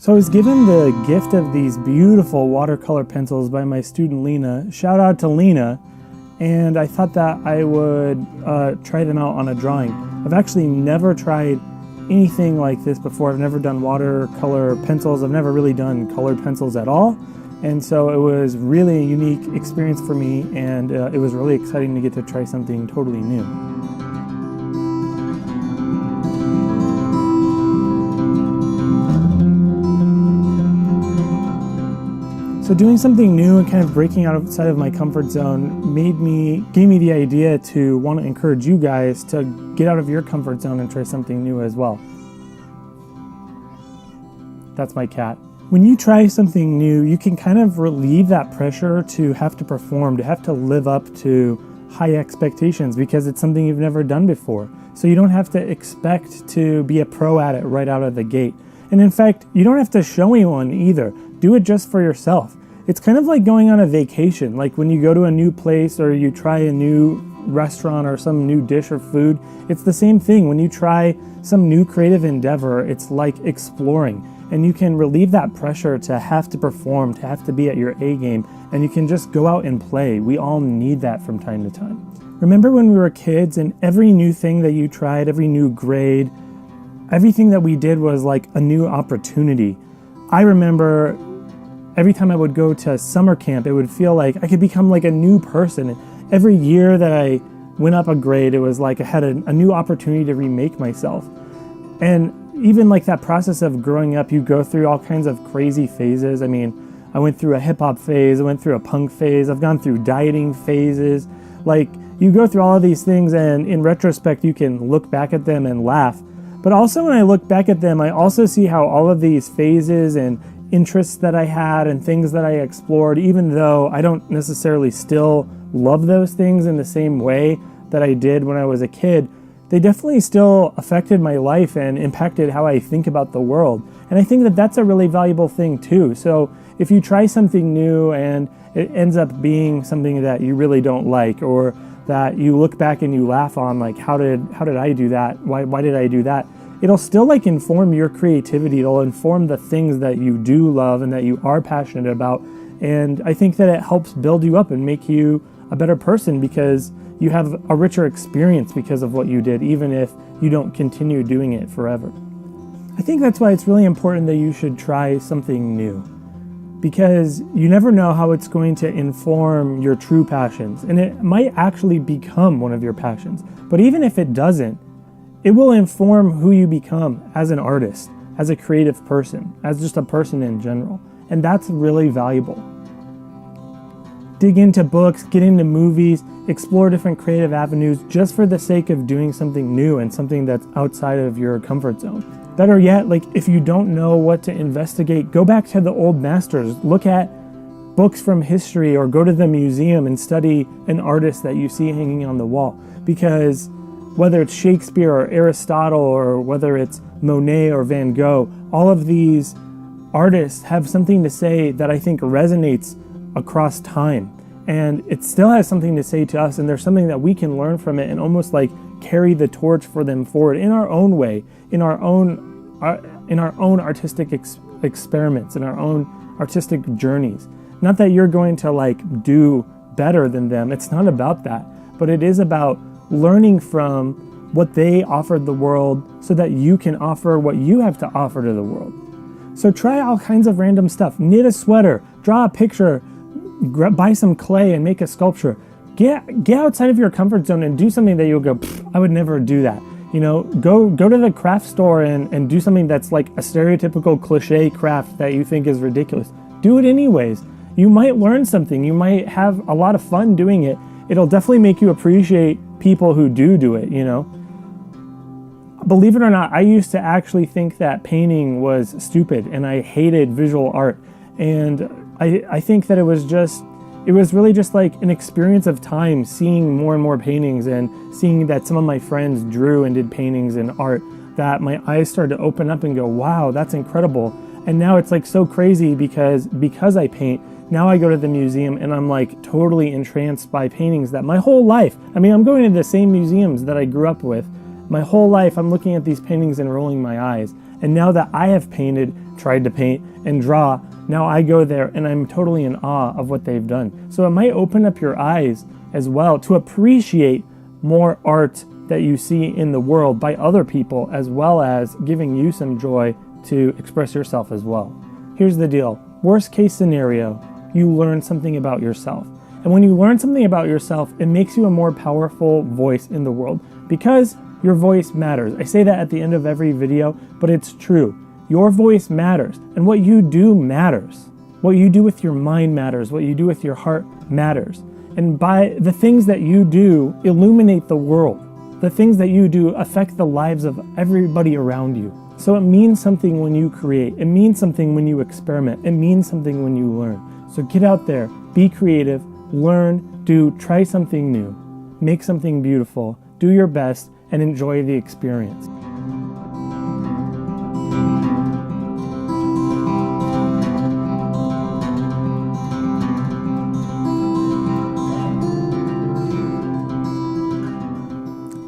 So I was given the gift of these beautiful watercolor pencils by my student Lena. Shout out to Lena. And I thought that I would try them out on a drawing. I've actually never tried anything like this before. I've never done watercolor pencils. I've never really done colored pencils at all. And so it was really a unique experience for me, and it was really exciting to get to try something totally new. So doing something new and kind of breaking outside of my comfort zone gave me the idea to want to encourage you guys to get out of your comfort zone and try something new as well. That's my cat. When you try something new, you can kind of relieve that pressure to have to perform, to have to live up to high expectations because it's something you've never done before. So you don't have to expect to be a pro at it right out of the gate. And in fact, you don't have to show anyone either. Do it just for yourself. It's kind of like going on a vacation. Like when you go to a new place or you try a new restaurant or some new dish or food, it's the same thing. When you try some new creative endeavor, it's like exploring. And you can relieve that pressure to have to perform, to have to be at your A game, and you can just go out and play. We all need that from time to time. Remember when we were kids and every new thing that you tried, every new grade, everything that we did was like a new opportunity. I remember every time I would go to summer camp, it would feel like I could become like a new person. And every year that I went up a grade, it was like I had a new opportunity to remake myself. And even like that process of growing up, you go through all kinds of crazy phases. I mean, I went through a hip hop phase, I went through a punk phase, I've gone through dieting phases. Like you go through all of these things and in retrospect, you can look back at them and laugh. But also when I look back at them, I also see how all of these phases and interests that I had and things that I explored, even though I don't necessarily still love those things in the same way that I did when I was a kid, they definitely still affected my life and impacted how I think about the world. And I think that that's a really valuable thing too. So if you try something new and it ends up being something that you really don't like, or that you look back and you laugh on, like how did I do that? Why did I do that? It'll still like inform your creativity. It'll inform the things that you do love and that you are passionate about. And I think that it helps build you up and make you a better person because you have a richer experience because of what you did, even if you don't continue doing it forever. I think that's why it's really important that you should try something new, because you never know how it's going to inform your true passions, and it might actually become one of your passions. But even if it doesn't, it will inform who you become as an artist, as a creative person, as just a person in general. And that's really valuable. Dig into books, get into movies, explore different creative avenues just for the sake of doing something new and something that's outside of your comfort zone. Better yet, like if you don't know what to investigate, go back to the old masters, look at books from history, or go to the museum and study an artist that you see hanging on the wall. Because whether it's Shakespeare or Aristotle, or whether it's Monet or Van Gogh, all of these artists have something to say that I think resonates across time. And it still has something to say to us, and there's something that we can learn from it and almost like carry the torch for them forward in our own way, in our own artistic experiments, in our own artistic journeys. Not that you're going to like do better than them. It's not about that, but it is about learning from what they offered the world so that you can offer what you have to offer to the world. So try all kinds of random stuff. Knit a sweater, draw a picture, buy some clay and make a sculpture. Get outside of your comfort zone and do something that you'll go, I would never do that. You know, go to the craft store and do something that's like a stereotypical cliche craft that you think is ridiculous. Do it anyways. You might learn something. You might have a lot of fun doing it. It'll definitely make you appreciate people who do it, you know. Believe it or not, I used to actually think that painting was stupid and I hated visual art. And I think that it was really just like an experience of time, seeing more and more paintings and seeing that some of my friends drew and did paintings and art, that my eyes started to open up and go, wow, that's incredible. And now it's like so crazy because I paint. Now I go to the museum and I'm like totally entranced by paintings that my whole life, I mean, I'm going to the same museums that I grew up with. My whole life I'm looking at these paintings and rolling my eyes. And now that I have painted, tried to paint and draw, now I go there and I'm totally in awe of what they've done. So it might open up your eyes as well to appreciate more art that you see in the world by other people, as well as giving you some joy to express yourself as well. Here's the deal. Worst case scenario, you learn something about yourself. And when you learn something about yourself, it makes you a more powerful voice in the world because your voice matters. I say that at the end of every video, but it's true. Your voice matters, and what you do matters. What you do with your mind matters. What you do with your heart matters. And by the things that you do, illuminate the world. The things that you do affect the lives of everybody around you. So it means something when you create. It means something when you experiment. It means something when you learn. So get out there, be creative, learn, do, try something new, make something beautiful, do your best, and enjoy the experience.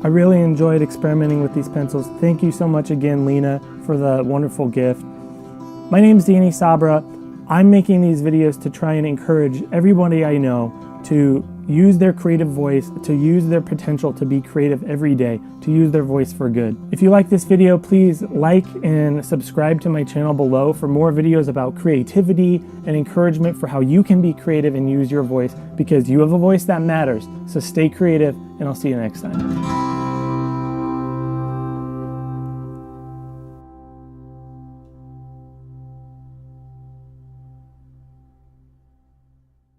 I really enjoyed experimenting with these pencils. Thank you so much again, Lena, for the wonderful gift. My name is Danny Sabra. I'm making these videos to try and encourage everybody I know to use their creative voice, to use their potential to be creative every day, to use their voice for good. If you like this video, please like and subscribe to my channel below for more videos about creativity and encouragement for how you can be creative and use your voice, because you have a voice that matters. So stay creative, and I'll see you next time.